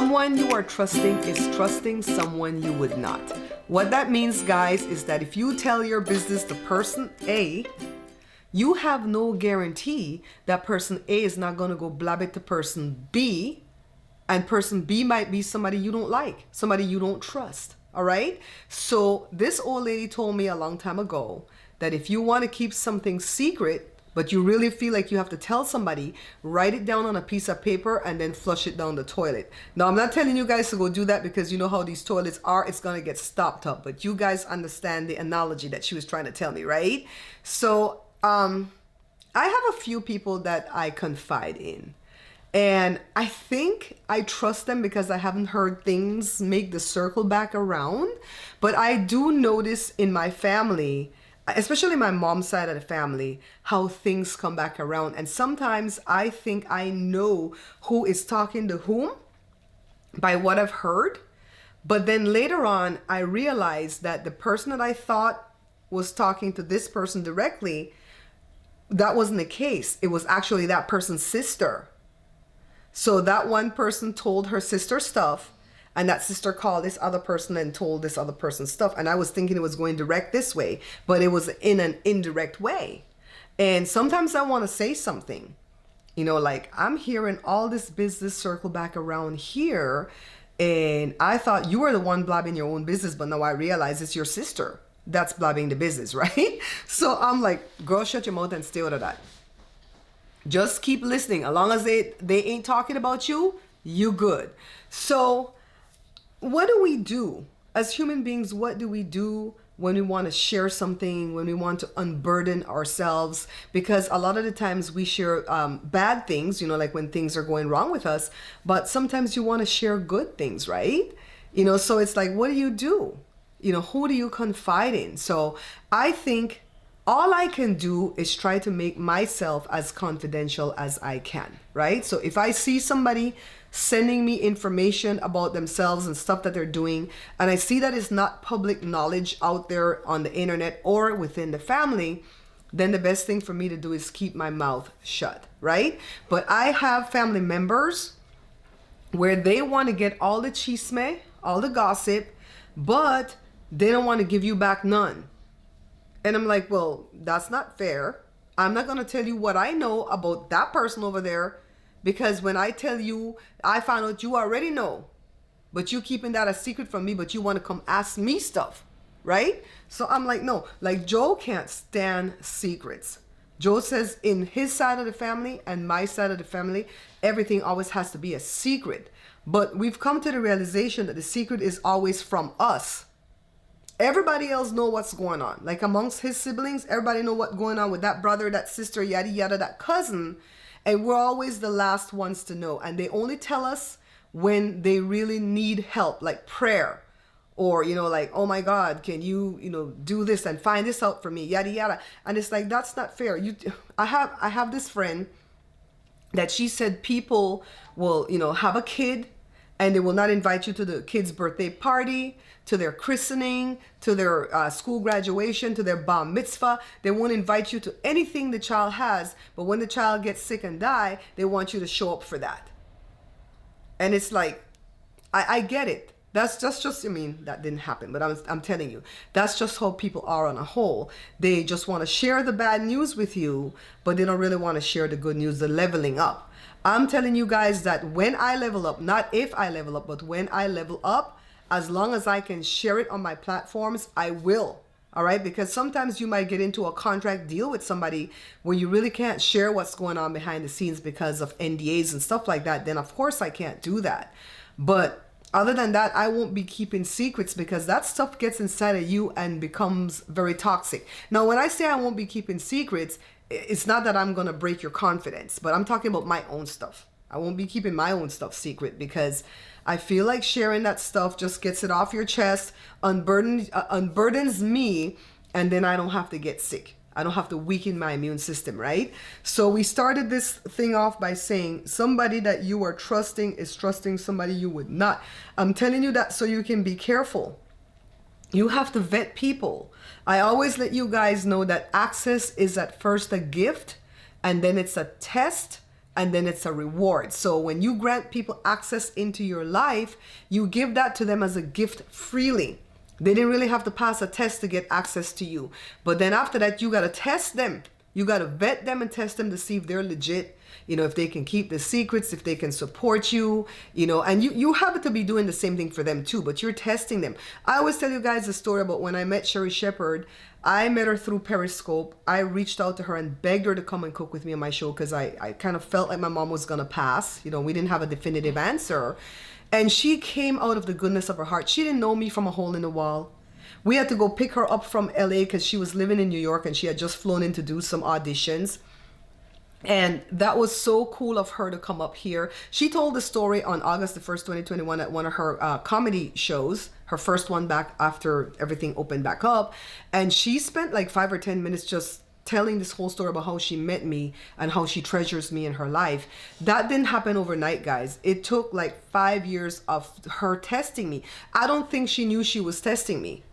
Someone you are trusting is trusting someone you would not. What that means, guys, is that if you tell your business to person A, you have no guarantee that person A is not going to go blab it to person B, and person B might be somebody you don't like, somebody you don't trust. All right? So this old lady told me a long time ago that if you want to keep something secret, but you really feel like you have to tell somebody, write it down on a piece of paper and then flush it down the toilet. Now, I'm not telling you guys to go do that because you know how these toilets are. It's going to get stopped up. But you guys understand the analogy that she was trying to tell me, right? So I have a few people that I confide in. And I think I trust them because I haven't heard things make the circle back around. But I do notice in my family, especially my mom's side of the family, how things come back around. And sometimes I think I know who is talking to whom by what I've heard. But then later on, I realized that the person that I thought was talking to this person directly, that wasn't the case. It was actually that person's sister. So that one person told her sister stuff, and that sister called this other person and told this other person stuff. And I was thinking it was going direct this way, but it was in an indirect way. And sometimes I want to say something, you know, like I'm hearing all this business circle back around here. And I thought you were the one blabbing your own business, but now I realize it's your sister that's blabbing the business, right? So I'm like, girl, shut your mouth and stay out of that. Just keep listening. As long as they ain't talking about you, you good. So what do we do as human beings? What do we do when we want to share something, when we want to unburden ourselves? Because a lot of the times we share bad things, you know, like when things are going wrong with us, but sometimes you want to share good things, right? You know, so it's like, what do? You know, who do you confide in? So I think all I can do is try to make myself as confidential as I can, right? So if I see somebody sending me information about themselves and stuff that they're doing, and I see that it's not public knowledge out there on the internet or within the family, then the best thing for me to do is keep my mouth shut, right? But I have family members where they want to get all the chisme, all the gossip, but they don't want to give you back none. And I'm like, well, that's not fair. I'm not going to tell you what I know about that person over there, because when I tell you, I found out you already know, but you keeping that a secret from me, but you want to come ask me stuff, right? So I'm like, no, like Joe can't stand secrets. Joe says in his side of the family and my side of the family, everything always has to be a secret. But we've come to the realization that the secret is always from us. Everybody else know what's going on. Like amongst his siblings, everybody know what's going on with that brother, that sister, yada, yada, that cousin. And we're always the last ones to know. And they only tell us when they really need help, like prayer. Or, you know, like, oh my God, can you, you know, do this and find this out for me, yada, yada. And it's like, that's not fair. I have this friend that she said people will, you know, have a kid and they will not invite you to the kid's birthday party, to their christening, to their school graduation, to their bar mitzvah. They won't invite you to anything the child has, but when the child gets sick and die, they want you to show up for that. And it's like, I get it. That's just, I mean, that didn't happen, but I'm telling you, that's just how people are on a whole. They just want to share the bad news with you, but they don't really want to share the good news, the leveling up. I'm telling you guys that when I level up, not if I level up, but when I level up, as long as I can share it on my platforms, I will. All right? Because sometimes you might get into a contract deal with somebody where you really can't share what's going on behind the scenes because of NDAs and stuff like that. Then of course I can't do that. But other than that, I won't be keeping secrets because that stuff gets inside of you and becomes very toxic. Now, when I say I won't be keeping secrets, it's not that I'm going to break your confidence, but I'm talking about my own stuff. I won't be keeping my own stuff secret because I feel like sharing that stuff just gets it off your chest, unburdens me, and then I don't have to get sick. I don't have to weaken my immune system, right? So we started this thing off by saying somebody that you are trusting is trusting somebody you would not. I'm telling you that so you can be careful. You have to vet people. I always let you guys know that access is at first a gift, and then it's a test, and then it's a reward. So when you grant people access into your life, you give that to them as a gift freely. They didn't really have to pass a test to get access to you. But then after that, you got to test them. You got to vet them and test them to see if they're legit, you know, if they can keep the secrets, if they can support you, you know, and you have to be doing the same thing for them too, but you're testing them. I always tell you guys a story about when I met Sherry Shepherd. I met her through Periscope. I reached out to her and begged her to come and cook with me on my show because I kind of felt like my mom was going to pass. You know, we didn't have a definitive answer. And she came out of the goodness of her heart. She didn't know me from a hole in the wall. We had to go pick her up from LA because she was living in New York and she had just flown in to do some auditions. And that was so cool of her to come up here. She told the story on August the 1st, 2021 at one of her comedy shows, her first one back after everything opened back up. And she spent like 5 or 10 minutes just telling this whole story about how she met me and how she treasures me in her life. That didn't happen overnight, guys. It took like 5 years of her testing me. I don't think she knew she was testing me.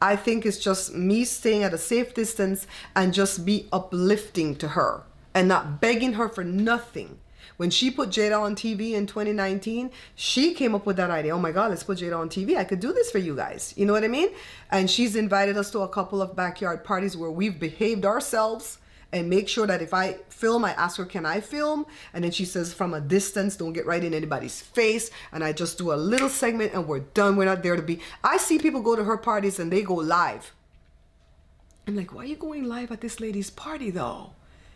I think it's just me staying at a safe distance and just be uplifting to her and not begging her for nothing. When she put Jada on TV in 2019, she came up with that idea. Oh my God, let's put Jada on TV. I could do this for you guys. You know what I mean? And she's invited us to a couple of backyard parties where we've behaved ourselves and make sure that if I film, I ask her, can I film? And then she says from a distance, don't get right in anybody's face. And I just do a little segment and we're done. We're not there to be. I see people go to her parties and they go live. I'm like, why are you going live at this lady's party though?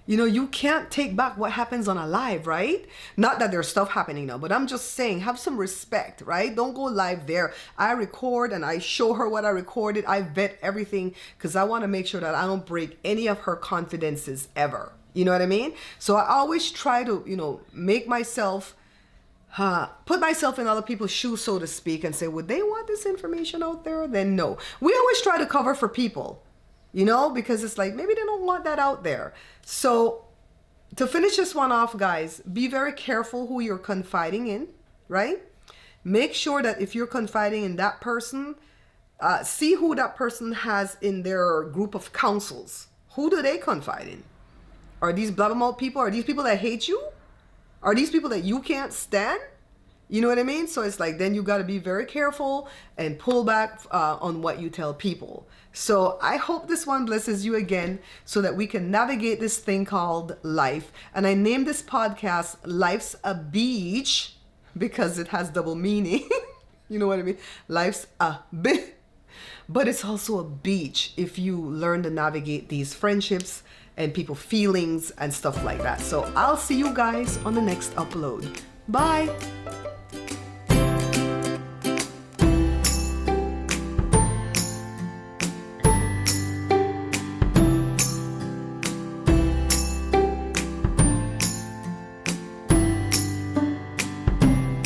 You know, you can't take back what happens on a live, right? Not that there's stuff happening now, but I'm just saying, have some respect, right? Don't go live there. I record and I show her what I recorded. I vet everything because I want to make sure that I don't break any of her confidences ever. You know what I mean? So I always try to, you know, make myself, put myself in other people's shoes, so to speak, and say, would they want this information out there? Then no. We always try to cover for people. You know, because it's like, maybe they don't want that out there. So to finish this one off, guys, be very careful who you're confiding in, right? Make sure that if you're confiding in that person, see who that person has in their group of counsels. Who do they confide in? Are these blabbermouth people? Are these people that hate you? Are these people that you can't stand? You know what I mean? So it's like, then you got to be very careful and pull back on what you tell people. So I hope this one blesses you again so that we can navigate this thing called life. And I named this podcast Life's a Beach because it has double meaning. You know what I mean? Life's a beach. But it's also a beach if you learn to navigate these friendships and people feelings and stuff like that. So I'll see you guys on the next upload. Bye.